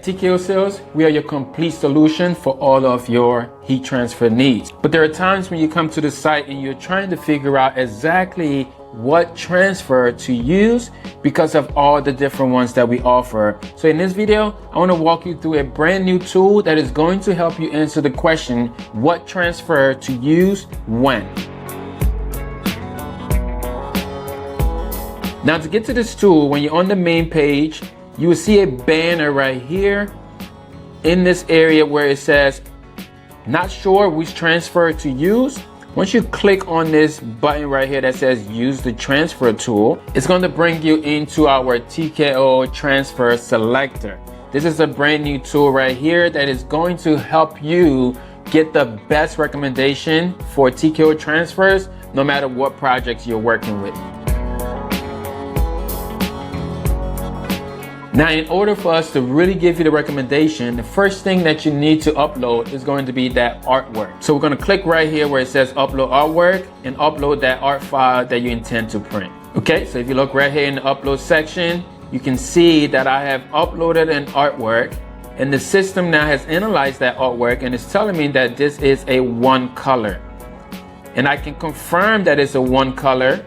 At TKO Sales, we are your complete solution for all of your heat transfer needs. But there are times when you come to the site and you're trying to figure out exactly what transfer to use because of all the different ones that we offer. So in this video, I want to walk you through a brand new tool that is going to help you answer the question, what transfer to use when. Now to get to this tool, when you're on the main page, you will see a banner right here in this area where it says, not sure which transfer to use. Once you click on this button right here that says use the transfer tool, it's going to bring you into our TKO Transfer Selector. This is a brand new tool right here that is going to help you get the best recommendation for TKO transfers, no matter what projects you're working with. Now, in order for us to really give you the recommendation, the first thing that you need to upload is going to be that artwork. So we're going to click right here where it says upload artwork and upload that art file that you intend to print. Okay, so if you look right here in the upload section, you can see that I have uploaded an artwork and the system now has analyzed that artwork and it's telling me that this is a one color. And I can confirm that it's a one color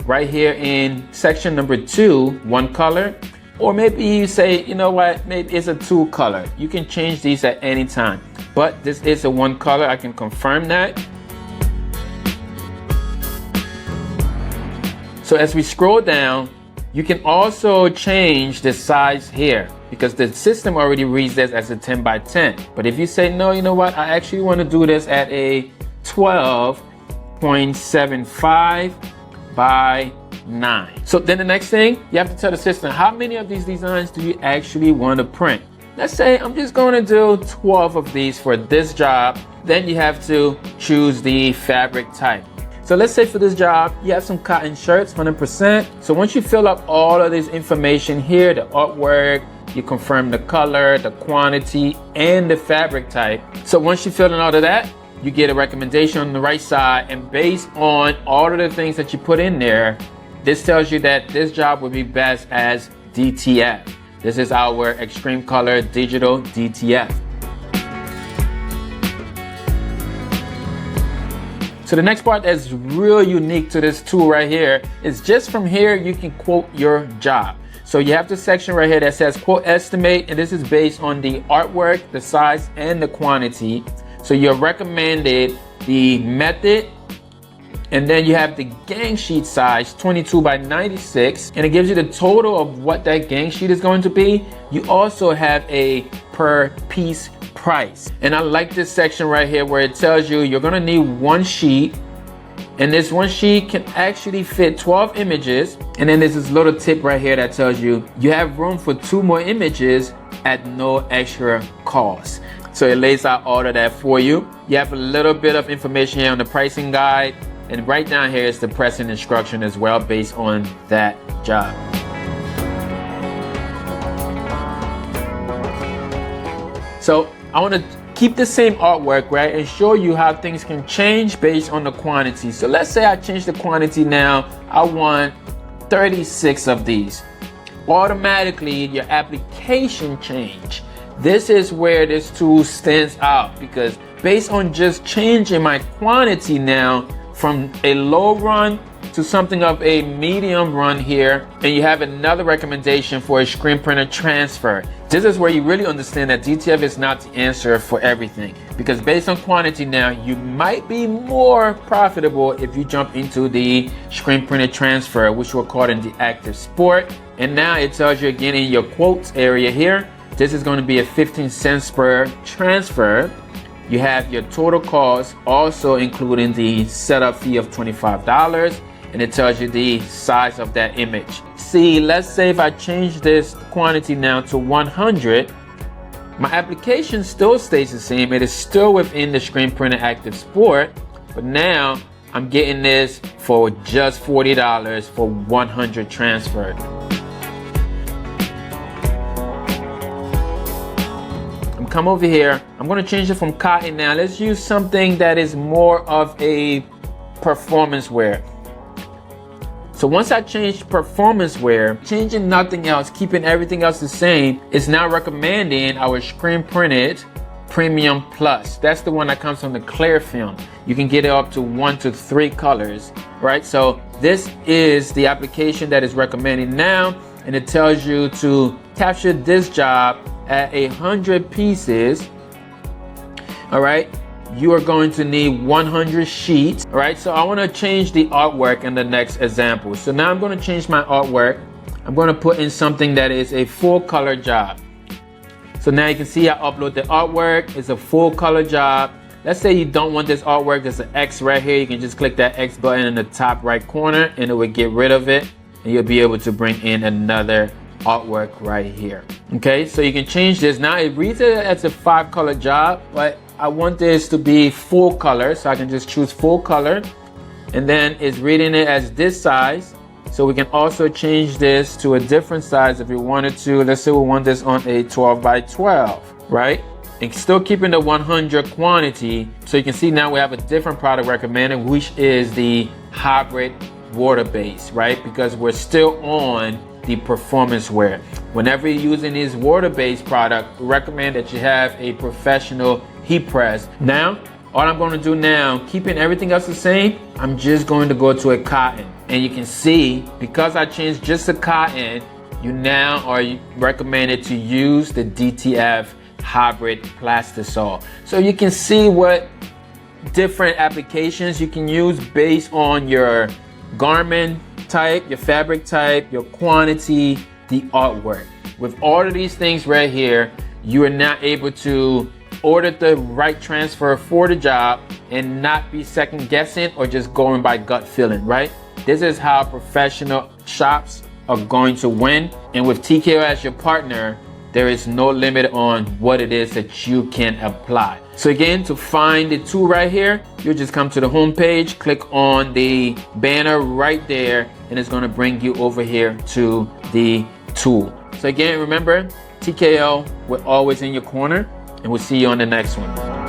right here in section number 2, one color. Or maybe you say, you know what, maybe it's a 2 color. You can change these at any time. But this is a 1 color, I can confirm that. So as we scroll down, you can also change the size here because the system already reads this as a 10 by 10. But if you say, no, you know what, I actually want to do this at a 12.75 by 9. So then the next thing, you have to tell the system, how many of these designs do you actually want to print? Let's say I'm just going to do 12 of these for this job. Then you have to choose the fabric type. So let's say for this job, you have some cotton shirts, 100%. So once you fill up all of this information here, the artwork, you confirm the color, the quantity, and the fabric type. So once you fill in all of that, you get a recommendation on the right side. And based on all of the things that you put in there, this tells you that this job would be best as DTF. This is our extreme color digital DTF. So the next part that's real unique to this tool right here is just from here, you can quote your job. So you have the section right here that says quote estimate, and this is based on the artwork, the size, and the quantity. So you're recommended the method, and then you have the gang sheet size 22 by 96, and it gives you the total of what that gang sheet is going to be. You also have a per piece price. And I like this section right here where it tells you you're gonna need 1 sheet, and this 1 sheet can actually fit 12 images. And then there's this little tip right here that tells you you have room for 2 more images at no extra cost. So it lays out all of that for you. You have a little bit of information here on the pricing guide. And right down here is the pricing instruction as well based on that job. So I want to keep the same artwork, right, and show you how things can change based on the quantity. So let's say I change the quantity now. I want 36 of these. Automatically, your application change. This is where this tool stands out because based on just changing my quantity now, from a low run to something of a medium run here, and you have another recommendation for a screen printer transfer. This is where you really understand that DTF is not the answer for everything, because based on quantity now, you might be more profitable if you jump into the screen printer transfer, which we're called in the active sport. And now it tells you again in your quotes area here, this is going to be a 15 cents per transfer. You have your total cost, also including the setup fee of $25, and it tells you the size of that image. See, let's say if I change this quantity now to 100, my application still stays the same. It is still within the screen printer active sport, but now I'm getting this for just $40 for 100 transferred. Come over here. I'm going to change it from cotton now. Let's use something that is more of a performance wear. So once I changed performance wear, changing nothing else, keeping everything else the same, it's now recommending our screen printed Premium Plus. That's the one that comes from the clear film. You can get it up to 1 to 3 colors, right? So this is the application that is recommended now, and it tells you to capture this job at 100 pieces. All right, you are going to need 100 sheets. All right, so I want to change the artwork in the next example. So now I'm going to change my artwork. I'm going to put in something that is a full color job. So now you can see I upload the artwork. It's a full color job. Let's say you don't want this artwork. There's an X right here. You can just click that X button in the top right corner and it will get rid of it. And you'll be able to bring in another artwork right here. Okay, so you can change this. Now it reads it as a 5 color job, but I want this to be full color. So I can just choose full color. And then it's reading it as this size. So we can also change this to a different size if we wanted to. Let's say we want this on a 12 by 12, right? And still keeping the 100 quantity. So you can see now we have a different product recommended, which is the hybrid water base, right? Because we're still on the performance wear. Whenever you're using these water-based product, we recommend that you have a professional heat press. Now, all I'm going to do now, keeping everything else the same, I'm just going to go to a cotton. And you can see, because I changed just to cotton, you now are recommended to use the DTF hybrid plastisol. So you can see what different applications you can use based on your garment type, your fabric type, your quantity, the artwork. With all of these things right here, you are now able to order the right transfer for the job and not be second guessing or just going by gut feeling, right? This is how professional shops are going to win. And with TKO as your partner, there is no limit on what it is that you can apply. So again, to find the tool right here, you'll just come to the home page, click on the banner right there, and it's going to bring you over here to the tool. So again, remember, TKO, we're always in your corner, and we'll see you on the next one.